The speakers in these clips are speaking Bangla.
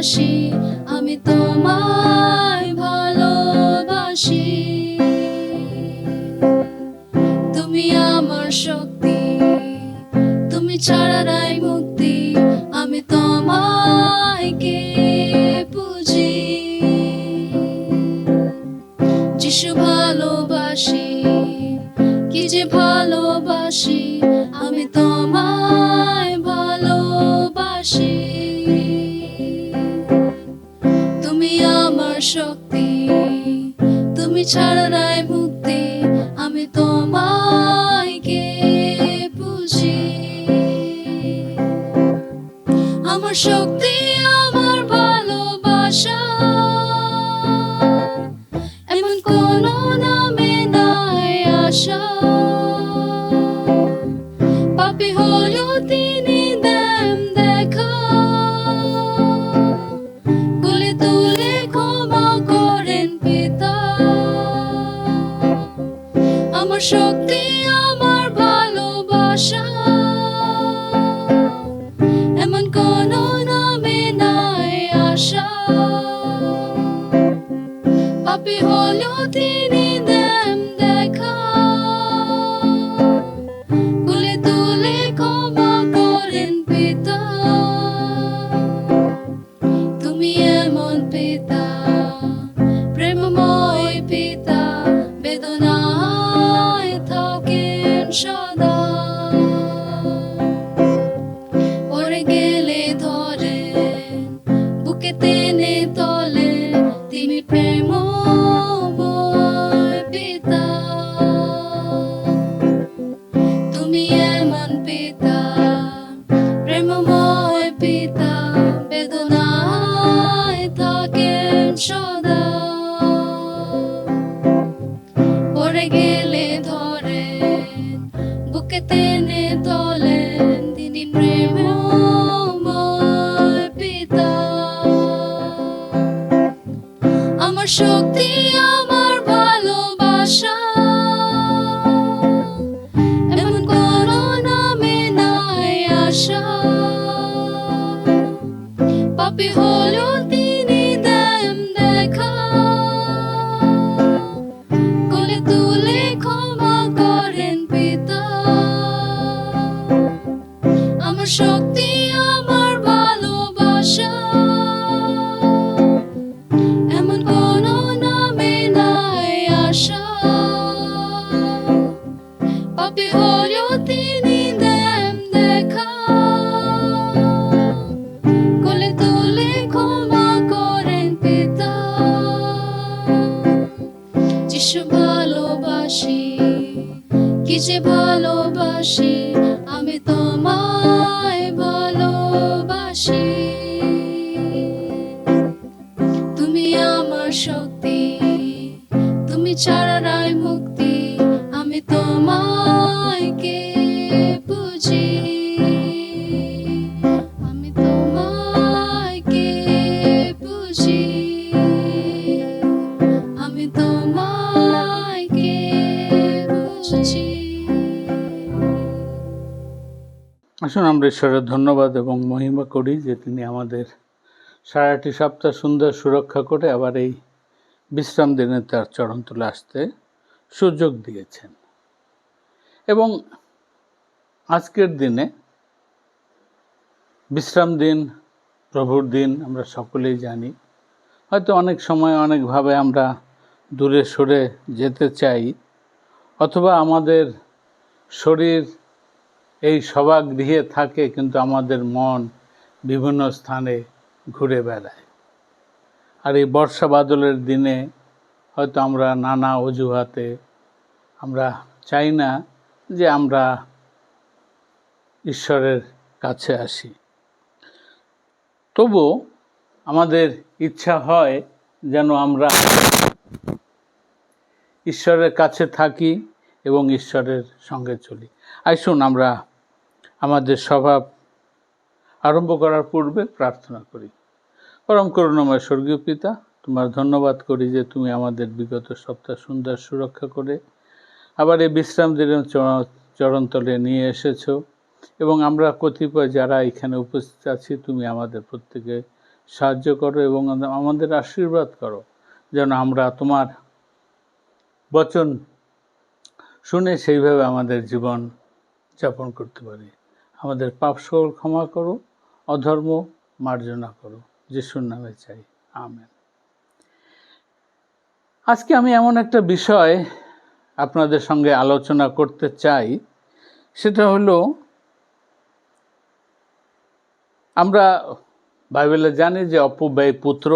ভালোবাসি, আমি তোমায় ভালোবাসি। তুমি আমার শক্তি, তুমি ছাড়া নাই মুক্তি, আমি তোমায় কে বুঝি। যিশু ভালোবাসি, কি যে ভালোবাসি, আমি তোমায় ভালোবাসি। তুমি আমার শক্তি, তুমি ছাড়া নাই মুক্তি, আমি তোমায় কে বুঝি। আমার শক্তি, আমার ভালোবাসা, এমন কোনো নামে নাই আশা। পাপী হলেও তিনি দেন দেখা, কোলে তুলে ক্ষমা করেন পিতা। আমার শক্তি, আমার ভালোবাসা, এমন কোনো নামে নাই আশা। পাপী হলেও তিনি দেন দেখা, কোলে তুলে ক্ষমা করেন পিতা। তুমি এমন পিতা, প্রেমময় পিতা, বেদনায় থাকেন সদা। পড়ে গেলে ধরেন, বুকে টেনে তোলেন, তিনি প্রেমময় পিতা। তুমি এমন পিতা, প্রেমময় পিতা, বেদনায় থাকেন সদা। পড়ে গেলে ধরেন, বুকে টেনে তোলেন, তিনি প্রেমময় পিতা। আমার শক্তি, আমার ভালোবাসা, এমন কোনো নামে নাই আশা। পাপী হলেও তিনি দেন দেখা, কোলে তুলে ক্ষমা করেন পিতা। আমার শক্তি, আমার ভালোবাসা, এমন কোনো নামে নাই আশা। পাপী হলেও তিনি দেন দেখা, কোলে তুলে ক্ষমা করেন পিতা। যিশু ভালোবাসি, কি যে ভালোবাসি, আমি তোমায় ভালোবাসি। তুমি আমার শক্তি, তুমি ছাড়া নাই মুক্তি, আমি তোমায় কে বুঝি। আমি তোমায় কে বুঝি, আমি তোমায় কে বুঝি। আসুন আমরা ঈশ্বরের ধন্যবাদ এবং মহিমা করি যে তিনি আমাদের সারাটি সপ্তাহ সুন্দর সুরক্ষা করে আবার এই বিশ্রাম দিনে তার চরণতলে আসতে সুযোগ দিয়েছেন। এবং আজকের দিনে বিশ্রাম দিন, প্রভুর দিন, আমরা সকলেই জানি। হয়তো অনেক সময় অনেকভাবে আমরা দূরে সরে যেতে চাই, অথবা আমাদের শরীর এই সভাগৃহে থাকে কিন্তু আমাদের মন বিভিন্ন স্থানে ঘুরে বেড়ায়। আর এই বর্ষা বাদলের দিনে হয়তো আমরা নানা অজুহাতে আমরা চাই না যে আমরা ঈশ্বরের কাছে আসি। তবু আমাদের ইচ্ছা হয় যেন আমরা ঈশ্বরের কাছে থাকি এবং ঈশ্বরের সঙ্গে চলি। আসুন আমরা আমাদের সভা আরম্ভ করার পূর্বে প্রার্থনা করি। পরম করুণাময় স্বর্গীয় পিতা, তোমার ধন্যবাদ করি যে তুমি আমাদের বিগত সপ্তাহ সুন্দর সুরক্ষা করে আবার এই বিশ্রাম দিনের চরণতলে নিয়ে এসেছো। এবং আমরা কতিপয় যারা এখানে উপস্থিত আছি, তুমি আমাদের প্রত্যেকে সাহায্য করো এবং আমাদের আশীর্বাদ করো, যেন আমরা তোমার বচন শুনে সেইভাবে আমাদের জীবন যাপন করতে পারি। আমাদের পাপ সকল ক্ষমা করো, অধর্ম মার্জনা করো, যিশুর নামে চাই, আমেন। আজকে আমি এমন একটা বিষয় আপনাদের সঙ্গে আলোচনা করতে চাই, সেটা হলো, আমরা বাইবেলে জানি যে অপব্যয় পুত্র,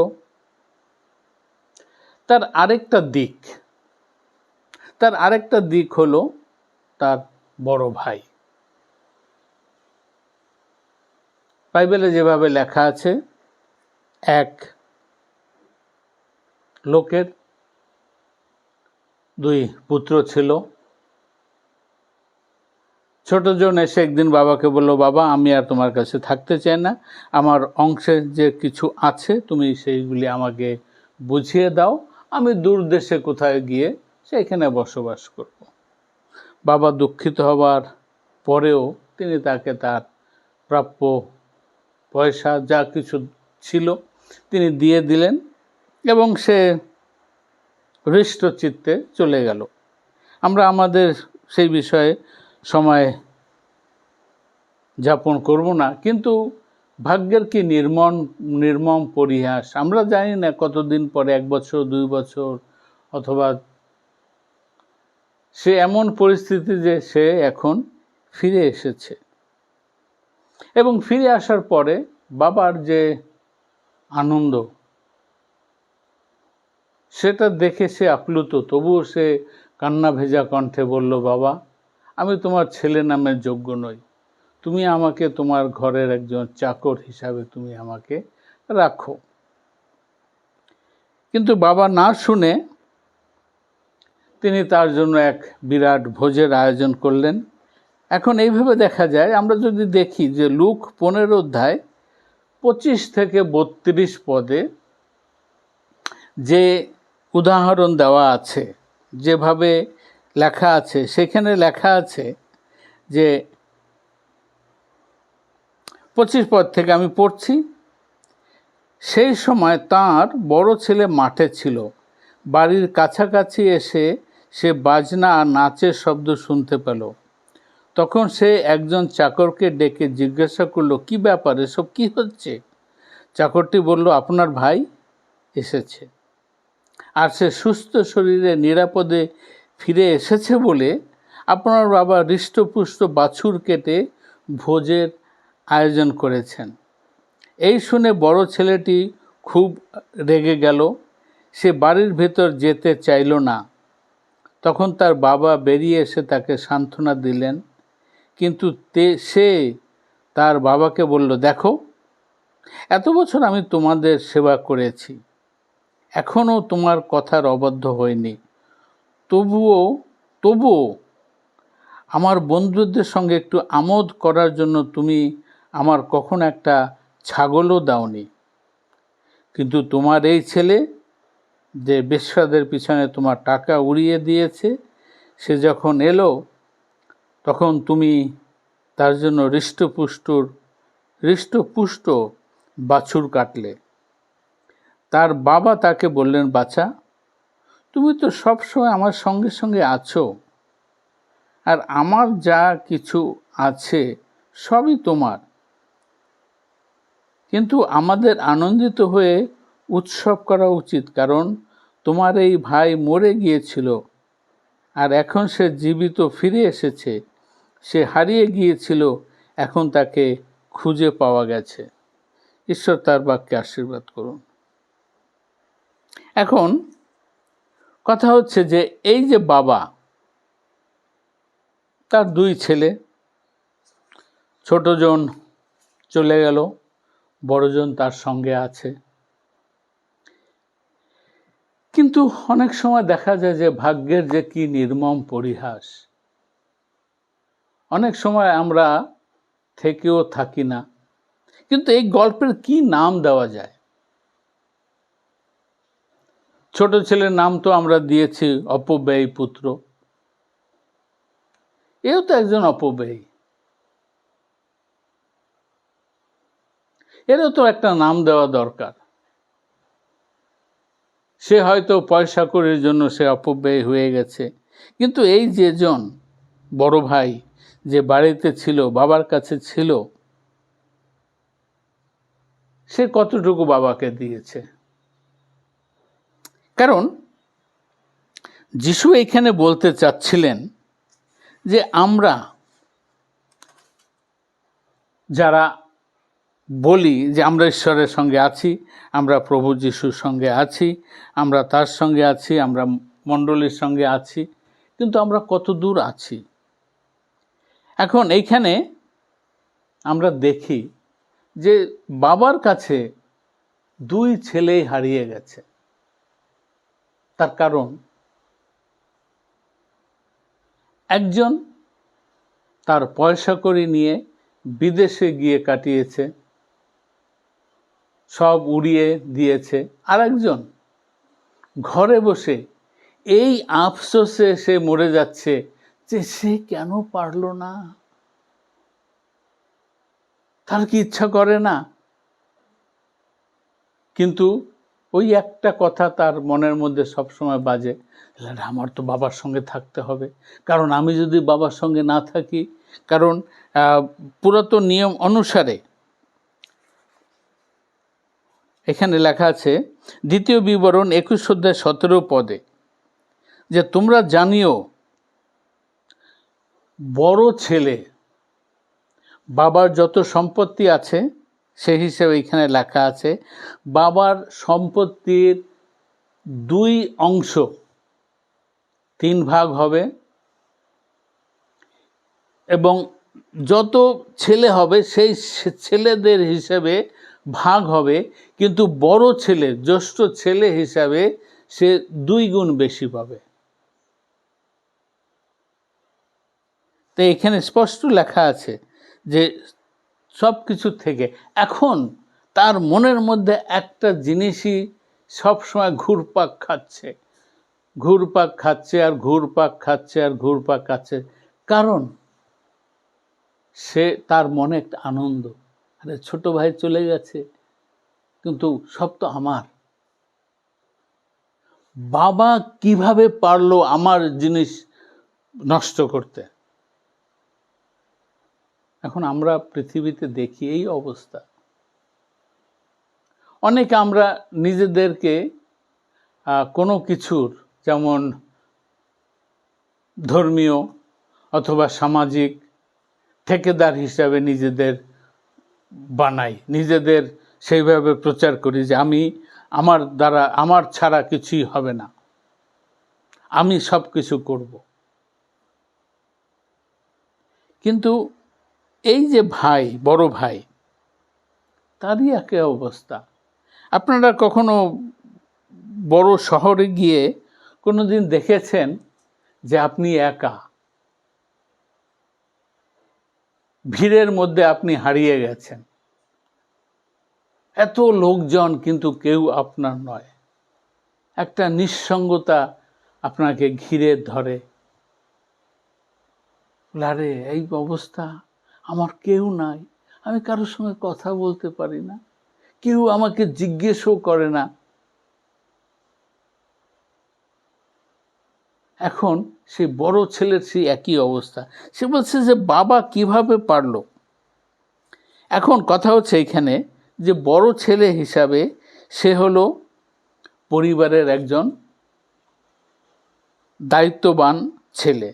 তার আরেকটা দিক হলো তার বড় ভাই। বাইবেলে যেভাবে লেখা আছে, এক লোকের দুই পুত্র ছিল। ছোট জন এসে একদিন বাবাকে বলল, বাবা আমি আর তোমার কাছে থাকতে চাই না, আমার অংশে যে কিছু আছে তুমি সেইগুলি আমাকে বুঝিয়ে দাও, আমি দূর দেশে কোথায় গিয়ে সেইখানে বসবাস করব। বাবা দুঃখিত হবার পরেও তিনি তাকে তার প্রাপ্য পয়সা যা কিছু ছিল তিনি দিয়ে দিলেন এবং সে হৃষ্টচিত্তে চলে গেল। আমরা আমাদের সেই বিষয়ে সময় যাপন করব না, কিন্তু ভাগ্যের কি নির্মম পরিহাস। আমরা জানি না কতদিন পরে, 1 বছর 2 বছর, অথবা সে এমন পরিস্থিতি যে সে এখন ফিরে এসেছে এবং ফিরে আসার পরে বাবার যে আনন্দ সেটা দেখে সে আপ্লুত। তবুও সে কান্না ভেজা কণ্ঠে বলল, বাবা আমি তোমার ছেলে নামের যোগ্য নই, তুমি আমাকে তোমার ঘরের একজন চাকর হিসাবে তুমি আমাকে রাখো। কিন্তু বাবা না শুনে তিনি তার জন্য এক বিরাট ভোজের আয়োজন করলেন। এখন এইভাবে দেখা যায়, আমরা যদি দেখি যে লূক 15 অধ্যায় 25 থেকে 32 পদে যে উদাহরণ দেওয়া আছে, যেভাবে লেখা আছে, সেখানে লেখা আছে যে 25 পদ থেকে আমি পড়ছি। সেই সময় তার বড় ছেলে মাঠে ছিল। বাড়ির কাছাকাছি এসে সে বাজনা আর নাচের শব্দ শুনতে পেল। তখন সে একজন চাকরকে ডেকে জিজ্ঞাসা করলো, কি ব্যাপার, এসব কি হচ্ছে? চাকরটি বলল, আপনার ভাই এসেছে, আর সে সুস্থ শরীরে নিরাপদে ফিরে এসেছে বলে আপনার বাবা হৃষ্টপুষ্ট বাছুর কেটে ভোজের আয়োজন করেছেন। এই শুনে বড় ছেলেটি খুব রেগে গেল। সে বাড়ির ভেতর যেতে চাইল না। তখন তার বাবা বেরিয়ে এসে তাকে সান্ত্বনা দিলেন, কিন্তু সে তার বাবাকে বলল, দেখো এত বছর আমি তোমাদের সেবা করেছি, এখনও তোমার কথার অবাধ্য হয়নি। তবুও আমার বন্ধুদের সঙ্গে একটু আমোদ করার জন্য তুমি আমার কখনো একটা ছাগলও দাওনি। কিন্তু তোমার এই ছেলে যে বেশ্যাদের পিছনে তোমার টাকা উড়িয়ে দিয়েছে, সে যখন এলো তখন তুমি তার জন্য হৃষ্টপুষ্ট বাছুর কাটলে। তার বাবা তাকে বললেন, বাছা তুমি তো সবসময় আমার সঙ্গে সঙ্গে আছো, আর আমার যা কিছু আছে সবই তোমার, কিন্তু আমাদের আনন্দিত হয়ে উৎসব করা উচিত, কারণ তোমার এই ভাই মরে গিয়েছিল আর এখন সে জীবিত ফিরে এসেছে, সে হারিয়ে গিয়েছিল, এখন তাকে খুঁজে পাওয়া গেছে। ঈশ্বর তার বাক্যে আশীর্বাদ করুন। এখন কথা হচ্ছে যে এই যে বাবা, তার 2 ছেলে, ছোটজন চলে গেল, বড়জন তার সঙ্গে আছে। কিন্তু অনেক সময় দেখা যায় যে ভাগ্যের যে কি নির্মম পরিহাস। অনেক সময় আমরা থেকেও থাকি না, কিন্তু এই গল্পের কি নাম দেওয়া যায়? ছোট ছেলের নাম তো আমরা দিয়েছি অপব্যয়ী পুত্র। এও তো একজন অপব্যয়ী। এরও তো একটা নাম দেওয়া দরকার। সে হয়তো পয়সা কড়ির জন্য সে অপব্যয় হয়ে গেছে, কিন্তু এই যেজন বড় ভাই যে বাড়িতে ছিল, বাবার কাছে ছিল, সে কতটুকু বাবাকে দিয়েছে? কারণ যিশু এখানে বলতে চাচ্ছিলেন যে আমরা যারা বলি যে আমরা ঈশ্বরের সঙ্গে আছি, আমরা প্রভু যিশুর সঙ্গে আছি, আমরা তার সঙ্গে আছি, আমরা মণ্ডলীর সঙ্গে আছি, কিন্তু আমরা কত দূর আছি? এখন এইখানে আমরা দেখি যে বাবার কাছে দুই ছেলেই হারিয়ে গেছে। তার কারণ একজন তার পয়সা কড়ি নিয়ে বিদেশে গিয়ে কাটিয়েছে, সব উড়িয়ে দিয়েছে। আর একজন ঘরে বসে এই আফসোসে সে মরে যাচ্ছে যে সে কেন পারলো না, তার কি ইচ্ছা করে না? কিন্তু ওই একটা কথা তার মনের মধ্যে সবসময় বাজে, আমার তো বাবার সঙ্গে থাকতে হবে, কারণ আমি যদি বাবার সঙ্গে না থাকি, কারণ পুরাতন নিয়ম অনুসারে এখানে লেখা আছে 2 বিবরণ 21 অধ্যায় 17 পদে যে তোমরা জানিও বড় ছেলে বাবার যত সম্পত্তি আছে সেই হিসেবে এখানে লেখা আছে বাবার সম্পত্তির 2 অংশ 3 ভাগ হবে, এবং যত ছেলে হবে সেই ছেলেদের হিসেবে ভাগ হবে, কিন্তু বড় ছেলে জ্যেষ্ঠ ছেলে হিসাবে সে 2 গুণ বেশি পাবে। তো এখানে স্পষ্ট লেখা আছে যে সব কিছু থেকে এখন তার মনের মধ্যে একটা জিনিসই সবসময় ঘুরপাক খাচ্ছে, ঘুরপাক খাচ্ছে আর ঘুরপাক খাচ্ছে আর ঘুরপাক খাচ্ছে। কারণ সে তার মনে একটা আনন্দ, আরে ছোট ভাই চলে গেছে, কিন্তু সব তো আমার। বাবা কিভাবে পারলো আমার জিনিস নষ্ট করতে? এখন আমরা পৃথিবীতে দেখি এই অবস্থা। অনেকে আমরা নিজেদেরকে কোনো কিছুর, যেমন ধর্মীয় অথবা সামাজিক ঠেকেদার হিসাবে নিজেদের বানাই, নিজেদের সেইভাবে প্রচার করি যে আমার দ্বারা, আমার ছাড়া কিছুই হবে না, আমি সব কিছু করব। কিন্তু এই যে ভাই, বড় ভাই, তারই একই অবস্থা। আপনারা কখনো বড় শহরে গিয়ে কোনোদিন দেখেছেন যে আপনি একা, ভিড়ের মধ্যে আপনি হারিয়ে গেছেন, এত লোকজন কিন্তু কেউ আপনার নয়, একটা নিঃসঙ্গতা আপনাকে ঘিরে ধরে, আরে এই অবস্থা, আমার কেউ নাই, আমি কারোর সঙ্গে কথা বলতে পারি না, কেউ আমাকে জিজ্ঞেসও করে না। এখন সেই বড় ছেলের সেই একই অবস্থা। সে বলছে যে বাবা কিভাবে পারলো। এখন কথা হচ্ছে এখানে যে বড় ছেলে হিসাবে সে হলো পরিবারের একজন দায়িত্ববান ছেলে,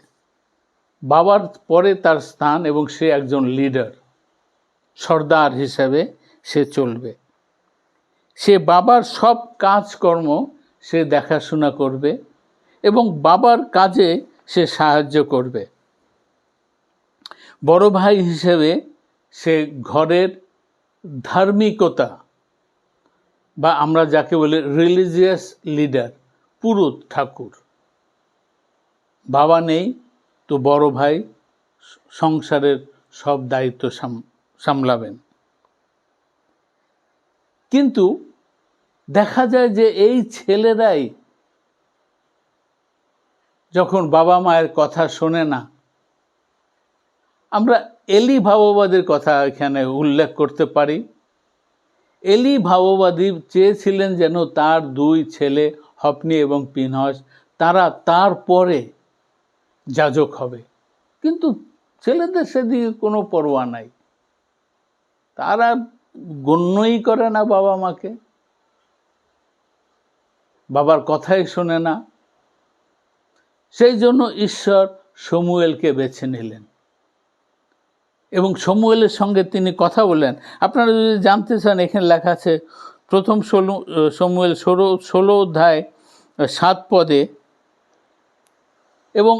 বাবার পরে তার স্থান, এবং সে একজন লিডার, সর্দার হিসাবে সে চলবে। সে বাবার সব কাজকর্ম সে দেখাশোনা করবে এবং বাবার কাজে সে সাহায্য করবে। বড় ভাই হিসেবে সে ঘরের ধার্মিকতা, বা আমরা যাকে বলি রিলিজিয়াস লিডার, পুরোহিত ঠাকুর। বাবা নেই তো বড় ভাই সংসারের সব দায়িত্ব সামলাবেন। কিন্তু দেখা যায় যে এই ছেলেরাই যখন বাবা মায়ের কথা শোনে না, আমরা এলি ভাববাদের কথা এখানে উল্লেখ করতে পারি। এলি ভাববাদী চেয়েছিলেন যেন তার দুই ছেলে হফনি এবং পিনহাস তারা তারপরে যাজক হবে, কিন্তু ছেলেদের সেদিকে কোনো পরোয়া নাই, তারা গণ্যই করে না বাবা মাকে, বাবার কথাই শোনে না। সেই জন্য ঈশ্বর শমূয়েলকে বেছে নিলেন এবং শমূয়েলের সঙ্গে তিনি কথা বললেন। আপনারা যদি জানতে চান, এখানে লেখা আছে প্রথম শমূয়েল 16 অধ্যায় 7 পদে। এবং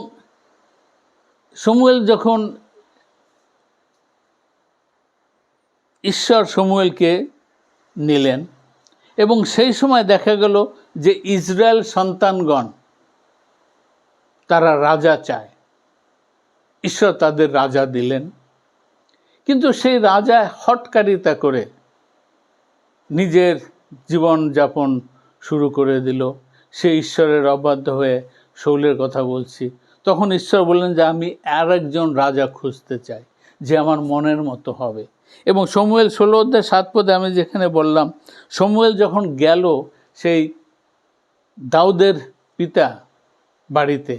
শমূয়েল যখন, ঈশ্বর শমূয়েলকে নিলেন এবং সেই সময় দেখা গেল যে ইসরায়েল সন্তানগণ তারা রাজা চায়, ঈশ্বর তাদের রাজা দিলেন, কিন্তু সেই রাজা হঠকারিতা করে নিজের জীবন যাপন শুরু করে দিল। সে ঈশ্বরের অবাধ্য হয়ে, শৌলের কথা বলছি, তখন ঈশ্বর বললেন যে আমি আর একজন রাজা খুঁজতে চাই যে আমার মনের মতো হবে। এবং শমূয়েল 16 অধ্যায় 7 পদে আমি যেখানে বললাম, শমূয়েল যখন গেল সেই দাউদের পিতা বাড়িতে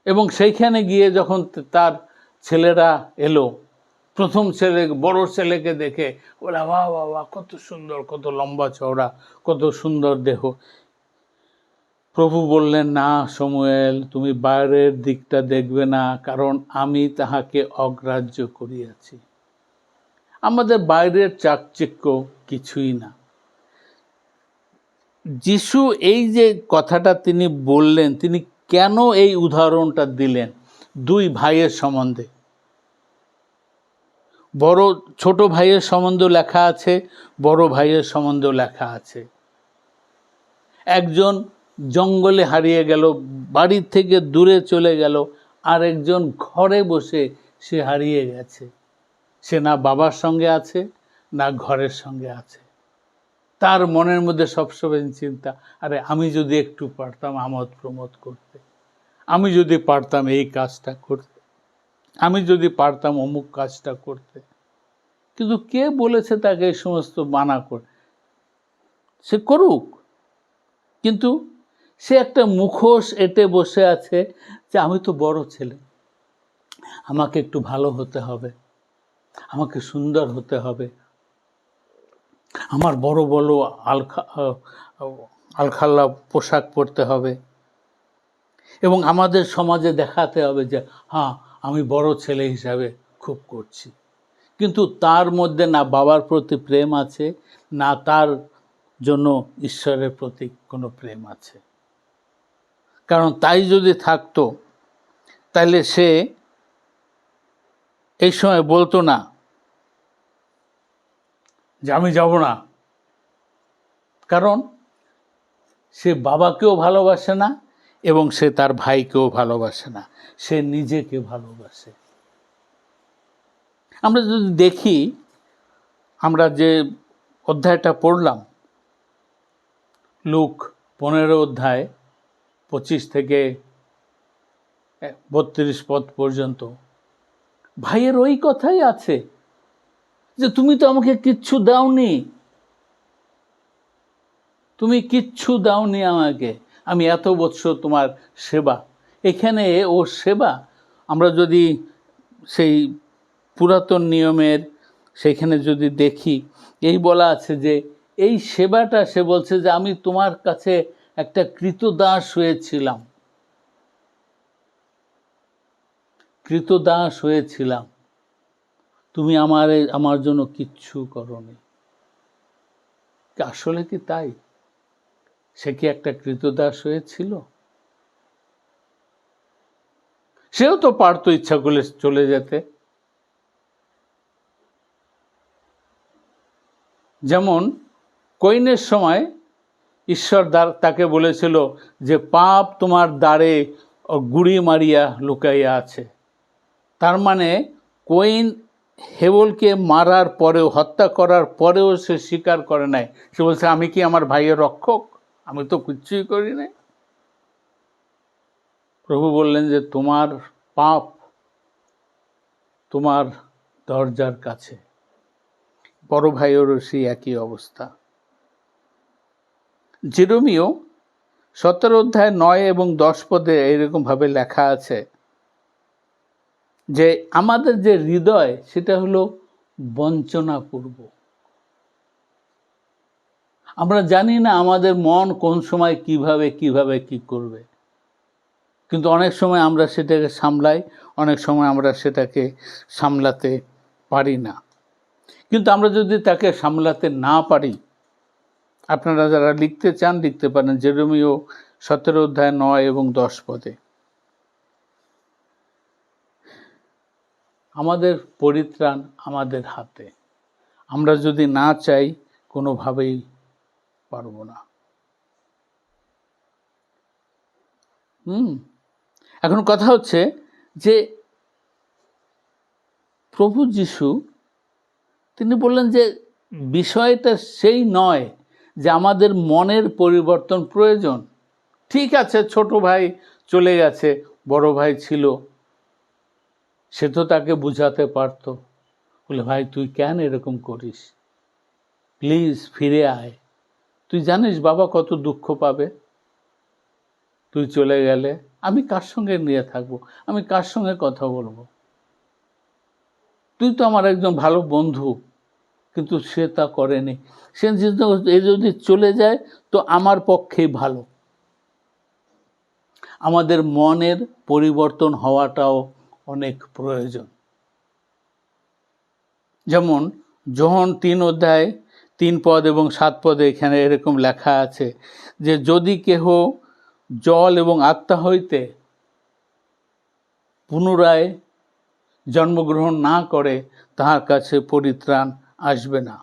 এবং সেইখানে গিয়ে যখন তার ছেলেরা এলো, প্রথম ছেলে, বড় ছেলেকে দেখে ওরা বাহ বাহ বাহ, কত সুন্দর, কত লম্বা চওড়া, কত সুন্দর দেহ। প্রভু বললেন, না শমূয়েল, তুমি বাইরের দিকটা দেখবে না, কারণ আমি তাহাকে অগ্রাহ্য করিয়াছি। আমাদের বাইরের চাকচিক্য কিছুই না। যিশু এই যে কথাটা তিনি বললেন, তিনি কেন এই উদাহরণটা দিলেন দুই ভাইয়ের সম্বন্ধে? বড় ছোট ভাইয়ের সম্বন্ধেও লেখা আছে, বড় ভাইয়ের সম্বন্ধেও লেখা আছে। একজন জঙ্গলে হারিয়ে গেল, বাড়ির থেকে দূরে চলে গেল, আর একজন ঘরে বসে সে হারিয়ে গেছে। সে না বাবার সঙ্গে আছে, না ঘরের সঙ্গে আছে। তার মনের মধ্যে সবসময় চিন্তা, আরে আমি যদি একটু পারতাম আমোদ প্রমোদ করতে, আমি যদি পারতাম এই কাজটা করতে, আমি যদি পারতাম অমুক কাজটা করতে। কিন্তু কে বলেছে তাকে এই সমস্ত মানা করে? সে করুক, কিন্তু সে একটা মুখোশ এঁটে বসে আছে যে আমি তো বড় ছেলে, আমাকে একটু ভালো হতে হবে, আমাকে সুন্দর হতে হবে, আমার বড় বড় আলখাল্লা পোশাক পরতে হবে এবং আমাদের সমাজে দেখাতে হবে যে হ্যাঁ আমি বড় ছেলে হিসাবে খুব করছি। কিন্তু তার মধ্যে না বাবার প্রতি প্রেম আছে, না তার জন্য ঈশ্বরের প্রতি কোনো প্রেম আছে। কারণ তাই যদি থাকতো তাহলে সে এই সময় বলতো না যে আমি যাব না, কারণ সে বাবাকেও ভালোবাসে না এবং সে তার ভাইকেও ভালোবাসে না, সে নিজেকে ভালোবাসে। আমরা যদি দেখি, আমরা যে অধ্যায়টা পড়লাম, লুক 15 অধ্যায় 25 থেকে 32 পদ পর্যন্ত, ভাইয়ের ওই কথাই আছে যে তুমি তো আমাকে কিচ্ছু দাওনি, তুমি কিচ্ছু দাওনি আমাকে, আমি এত বছর তোমার সেবা। এখানে ওর সেবা আমরা যদি সেই পুরাতন নিয়মের সেইখানে যদি দেখি, এই বলা আছে যে এই সেবাটা সে বলছে যে আমি তোমার কাছে একটা কৃতদাস হয়েছিলাম, কৃতদাস হয়েছিলাম, তুমি আমার জন্য কিচ্ছু করোনি। আসলে কি তাই? সে কি একটা কৃতদাস হয়েছিল? সেও তো পারতো ইচ্ছা করলে চলে যেতে। যেমন কইনের সময় ঈশ্বর তাকে বলেছিল যে পাপ তোমার দ্বারে গুড়ি মারিয়া লুকাইয়া আছে। তার মানে কইন হেবলকে মারার পরেও, হত্যা করার পরেও সে স্বীকার করে নাই। সে বলছে আমি কি আমার ভাইয়ের রক্ষক? আমি তো কিচ্ছুই করি নাই। প্রভু বললেন যে তোমার পাপ তোমার দরজার কাছে। বড় ভাইয়েরও সেই একই অবস্থা। জেরেমিয়া 17 অধ্যায় 9 এবং 10 পদে এইরকম ভাবে লেখা আছে যে আমাদের যে হৃদয় সেটা হলো বঞ্চনাপূর্ব। আমরা জানি না আমাদের মন কোন সময় কিভাবে কি করবে, কিন্তু অনেক সময় আমরা সেটাকে সামলাই, অনেক সময় আমরা সেটাকে সামলাতে পারি না। কিন্তু আমরা যদি তাকে সামলাতে না পারি, আপনারা যারা লিখতে চান লিখতে পারেন, জেরেমিয়া 17 অধ্যায় 9 এবং 10 পদে। আমাদের পরিত্রাণ আমাদের হাতে, আমরা যদি না চাই কোনোভাবেই পারব না। এখন কথা হচ্ছে যে প্রভু যিশু তিনি বললেন যে বিষয়টা সেই নয় যে আমাদের মনের পরিবর্তন প্রয়োজন। ঠিক আছে, ছোট ভাই চলে গেছে, বড় ভাই ছিল, সে তো তাকে বুঝাতে পারত, বলে ভাই তুই কেন এরকম করিস, প্লিজ ফিরে আয়, তুই জানিস বাবা কত দুঃখ পাবে, তুই চলে গেলে আমি কার সঙ্গে নিয়ে থাকবো, আমি কার সঙ্গে কথা বলবো, তুই তো আমার একজন ভালো বন্ধু। কিন্তু সে তা করেনি। সে যদি চলে যায় তো আমার পক্ষেই ভালো। আমাদের মনের পরিবর্তন হওয়াটাও অনেক প্রয়োজন। যেমন যোহন 3 অধ্যায় 3 পদ এবং 7 পদে এখানে এরকম লেখা আছে যে যদি কেহ জল এবং আত্মা হইতে পুনরায় জন্মগ্রহণ না করে তাহার কাছে পরিত্রাণ আসবে না।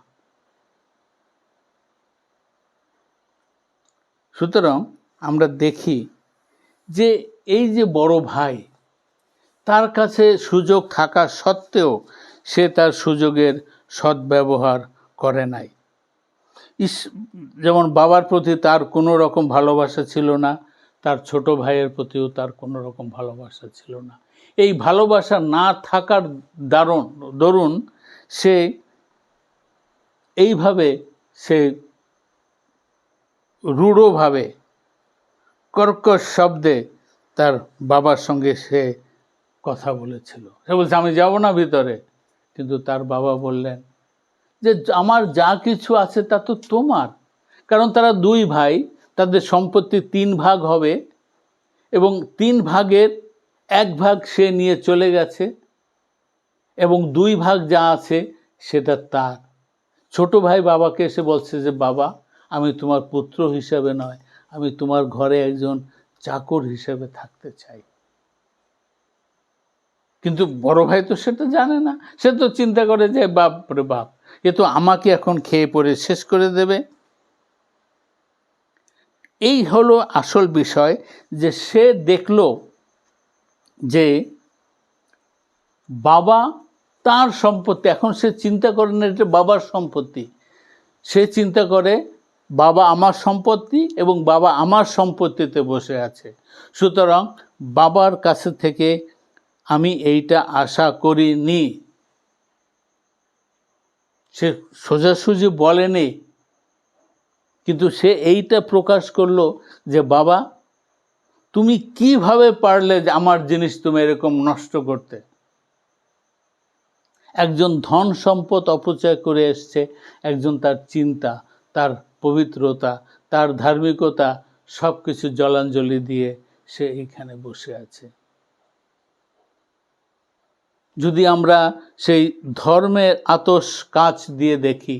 সুতরাং আমরা দেখি যে এই যে বড় ভাই, তার কাছে সুযোগ থাকা সত্ত্বেও সে তার সুযোগের সদ্ব্যবহার করে নাই। যেমন বাবার প্রতি তার কোনো রকম ভালোবাসা ছিল না, তার ছোট ভাইয়ের প্রতিও তার কোনো রকম ভালোবাসা ছিল না। এই ভালোবাসা না থাকার দরুন সে এইভাবে সে রূঢ়ভাবে কর্কশ শব্দে তার বাবার সঙ্গে সে কথা বলেছিল। সে বলছে আমি যাব না ভিতরে, কিন্তু তার বাবা বললেন যে আমার যা কিছু আছে তা তো তোমার। কারণ তারা 2 ভাই, তাদের সম্পত্তি 3 ভাগ হবে এবং 3 ভাগের 1 ভাগ সে নিয়ে চলে গেছে এবং 2 ভাগ যা আছে সেটা তার। ছোট ভাই বাবাকে এসে বলছে যে বাবা আমি তোমার পুত্র হিসেবে নয়, আমি তোমার ঘরে একজন চাকর হিসেবে থাকতে চাই। কিন্তু বড় ভাই তো সেটা জানে না, সে তো চিন্তা করে যে বাপ রে বাপ, এ তো আমাকে এখন খেয়ে পড়ে শেষ করে দেবে। এই হলো আসল বিষয়, যে সে দেখল যে বাবা তার সম্পত্তি, এখন সে চিন্তা করে না এটা বাবার সম্পত্তি, সে চিন্তা করে বাবা আমার সম্পত্তি এবং বাবা আমার সম্পত্তিতে বসে আছে, সুতরাং বাবার কাছে থেকে আমি এইটা আশা করিনি। সে সোজাসুজি বলেনি, কিন্তু সে এইটা প্রকাশ করলো যে বাবা তুমি কিভাবে পারলে যে আমার জিনিস তুমি এরকম নষ্ট করতে। একজন ধন সম্পদ অপচয় করে এসছে, একজন তার চিন্তা, তার পবিত্রতা, তার ধার্মিকতা সব কিছু জলাঞ্জলি দিয়ে সে এইখানে বসে আছে। যদি আমরা সেই ধর্মের আতশ কাঁচ দিয়ে দেখি,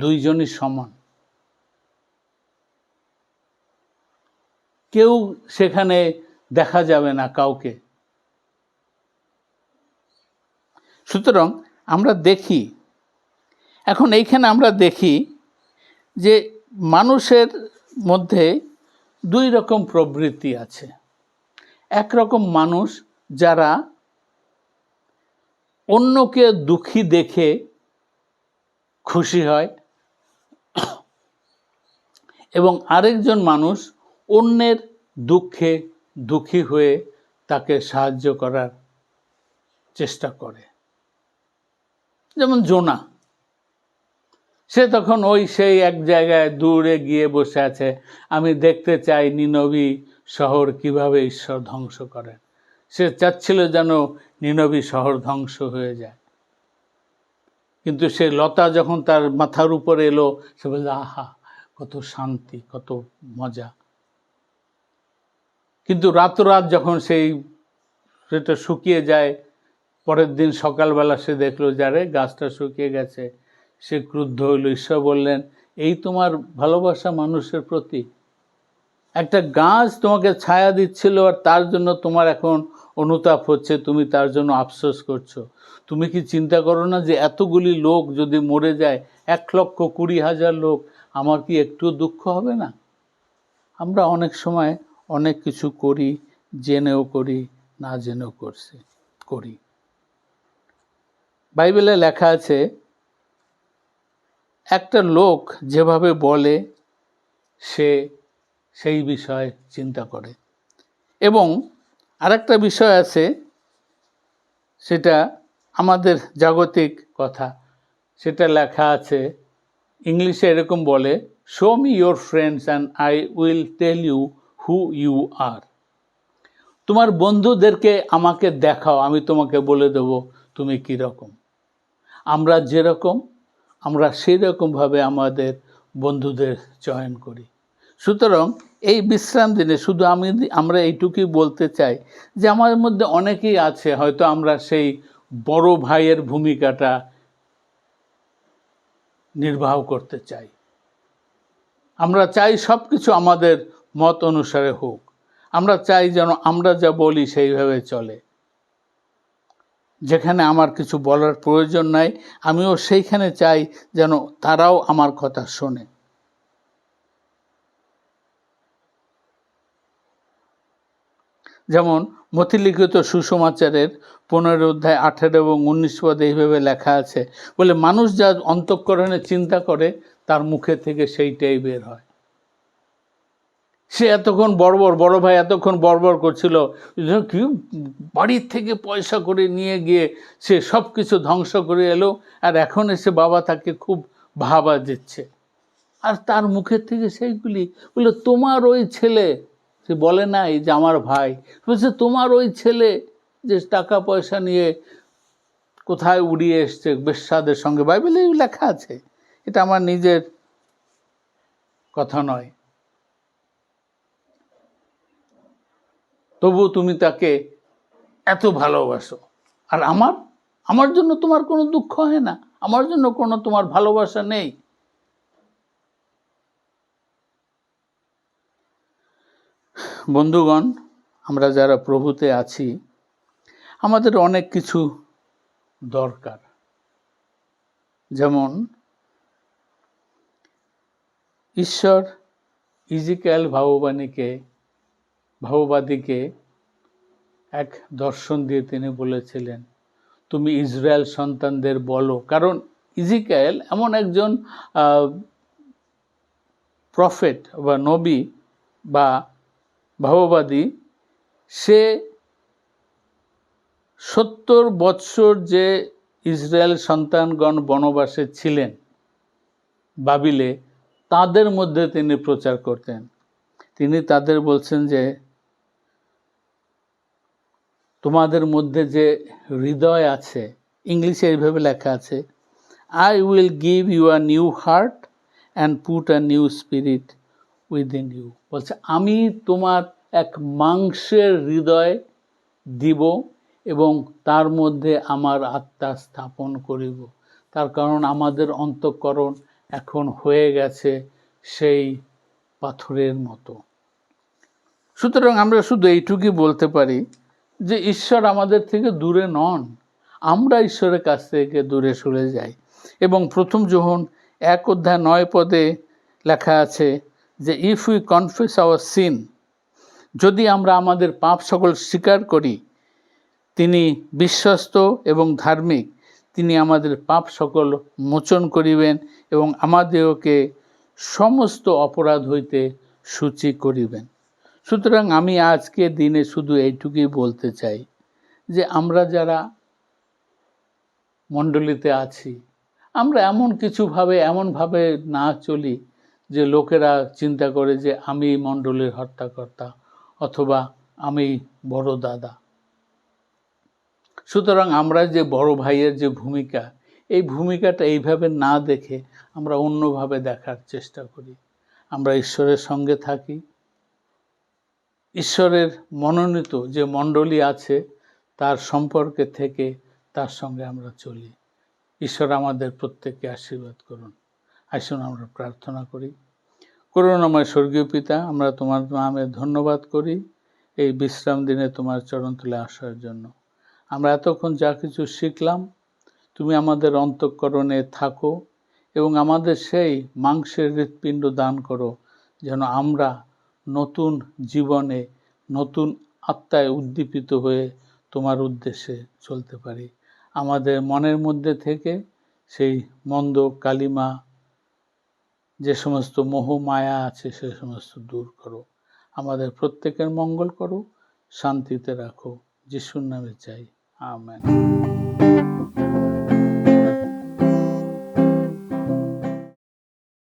দুইজনই সমান, কেউ সেখানে দেখা যাবে না কাউকে। সুতরাং আমরা দেখি, এখন এইখানে আমরা দেখি যে মানুষের মধ্যে 2 রকম প্রবৃত্তি আছে। একরকম মানুষ যারা অন্যকে দুঃখী দেখে খুশি হয়, এবং আরেকজন মানুষ অন্যের দুঃখে দুঃখী হয়ে তাকে সাহায্য করার চেষ্টা করে। যেমন জোনা, সে তখন সেই এক জায়গায় দূরে গিয়ে বসে আছে, আমি দেখতে চাই নিনবী শহর কিভাবে ঈশ্বর ধ্বংস করেন। সে চাচ্ছিল যেন নিনবী শহর ধ্বংস হয়ে যায়। কিন্তু সে লতা যখন তার মাথার উপরে এলো, সে বলল, আহা, কত শান্তি, কত মজা। কিন্তু রাত যখন সেটা শুকিয়ে যায়, পরের দিন সকালবেলা সে দেখলো যারে গাছটা শুকিয়ে গেছে, সে ক্রুদ্ধ হইল। ঈশ্বর বললেন, এই তোমার ভালোবাসা মানুষের প্রতি? একটা গাছ তোমাকে ছায়া দিচ্ছিল আর তার জন্য তোমার এখন অনুতাপ হচ্ছে, তুমি তার জন্য আফসোস করছো। তুমি কি চিন্তা করো না যে এতগুলি লোক যদি মরে যায়, 1,20,000 লোক, আমার কি একটু দুঃখ হবে না? আমরা অনেক সময় অনেক কিছু করি, জেনেও করি, না জেনেও করি। বাইবেলে লেখা আছে, একটা লোক যেভাবে বলে সে সেই বিষয়ে চিন্তা করে। এবং আরেকটা বিষয় আছে, সেটা আমাদের জাগতিক কথা, সেটা লেখা আছে ইংলিশে এরকম বলে, show me your friends and I will tell you who you are. তোমার বন্ধুদেরকে আমাকে দেখাও, আমি তোমাকে বলে দেব তুমি কী রকম। আমরা যেরকম, আমরা সেই রকমভাবে আমাদের বন্ধুদের চয়ন করি। সুতরাং এই বিশ্রাম দিনে শুধু আমরা এইটুকুই বলতে চাই যে আমাদের মধ্যে অনেকেই আছে, হয়তো আমরা সেই বড় ভাইয়ের ভূমিকাটা নির্বাহ করতে চাই। আমরা চাই সব কিছু আমাদের মত অনুসারে হোক। আমরা চাই যেন আমরা যা বলি সেইভাবে চলে। যেখানে আমার কিছু বলার প্রয়োজন নাই, আমিও সেইখানে চাই যেন তারাও আমার কথা শোনে। যেমন মথিলিখিত সুসমাচারের 15 অধ্যায় 18 এবং 19 পদে এইভাবে লেখা আছে, বলে মানুষ যা অন্তঃকরণে চিন্তা করে তার মুখে থেকে সেইটাই বের হয়। সে এতক্ষণ বড় ভাই এতক্ষণ বড় করছিল, কি বাড়ির থেকে পয়সা করে নিয়ে গিয়ে সে সব কিছু ধ্বংস করে এলো, আর এখন এসে বাবা তাকে খুব ভাবা দিচ্ছে। আর তার মুখের থেকে সেইগুলি বলে, তোমার ওই ছেলে, সে বলে নাই যে আমার ভাই, বলছে তোমার ওই ছেলে যে টাকা পয়সা নিয়ে কোথায় উড়িয়ে এসছে বেশ্যাদের সঙ্গে। বাইবেলে লেখা আছে, এটা আমার নিজের কথা নয়। তবু তুমি তাকে এত ভালোবাসো, আর আমার জন্য তোমার কোনো দুঃখ হয় না, আমার জন্য কোনো তোমার ভালোবাসা নেই। বন্ধুগণ, আমরা যারা প্রভুতে আছি, আমাদের অনেক কিছু দরকার। যেমন ঈশ্বর ইজিকেল ভাববাদীকে এক দর্শন দিয়ে তিনি বলেছিলেন, তুমি ইসরায়েল সন্তানদের বলো। কারণ ইজিকেল এমন একজন প্রফেট বা নবী বা ভাববাদী, সে 70 বৎসর যে ইসরায়েল সন্তানগণ বনবাসে ছিলেন বাবিলে, তাদের মধ্যে তিনি প্রচার করতেন। তিনি তাদের বলছেন যে তোমাদের মধ্যে যে হৃদয় আছে, ইংলিশে এইভাবে লেখা আছে, I will give you a new heart and put a new spirit within you. বলছে আমি তোমার এক মাংসের হৃদয় দিব এবং তার মধ্যে আমার আত্মা স্থাপন করিব। তার কারণ আমাদের অন্তঃকরণ এখন হয়ে গেছে সেই পাথরের মতো। সুতরাং আমরা শুধু এইটুকুই বলতে পারি যে ঈশ্বর আমাদের থেকে দূরে নন, আমরা ঈশ্বরের কাছ থেকে দূরে সরে যাই। এবং 1 যোহন 1 অধ্যায় 9 পদে লেখা আছে যে if we confess our sin, যদি আমরা আমাদের পাপ সকল স্বীকার করি, তিনি বিশ্বস্ত এবং ধার্মিক, তিনি আমাদের পাপ সকল মোচন করিবেন এবং আমাদেরকে সমস্ত অপরাধ হইতে সূচি করিবেন। সুতরাং আমি আজকে দিনে শুধু এইটুকুই বলতে চাই যে আমরা যারা মণ্ডলীতে আছি, আমরা এমনভাবে না চলি যে লোকেরা চিন্তা করে যে আমি মণ্ডলীর হর্তাকর্তা অথবা আমি বড় দাদা। সুতরাং আমরা যে বড় ভাইয়ের যে ভূমিকা, এই ভূমিকাটা এইভাবে না দেখে আমরা অন্যভাবে দেখার চেষ্টা করি। আমরা ঈশ্বরের সঙ্গে থাকি, ঈশ্বরের মনোনীত যে মণ্ডলী আছে তার সম্পর্কে থেকে তার সঙ্গে আমরা চলি। ঈশ্বর আমাদের প্রত্যেককে আশীর্বাদ করুন। আসুন আমরা প্রার্থনা করি। করুণাময় স্বর্গীয় পিতা, আমরা তোমার নামে ধন্যবাদ করি এই বিশ্রাম দিনে তোমার চরণতলে আসার জন্য। আমরা এতক্ষণ যা কিছু শিখলাম, তুমি আমাদের অন্তঃকরণে থাকো এবং আমাদের সেই মাংসের হৃৎপিণ্ড দান করো, যেন আমরা নতুন জীবনে নতুন আত্মায় উদ্দীপিত হয়ে তোমার উদ্দেশ্যে চলতে পারি। আমাদের মনের মধ্যে থেকে সেই মন্দ কালিমা, যে সমস্ত মোহ মায়া আছে সে সমস্ত দূর করো। আমাদের প্রত্যেকের মঙ্গল করো, শান্তিতে রাখো। যিশুর নামে চাই, আমেন।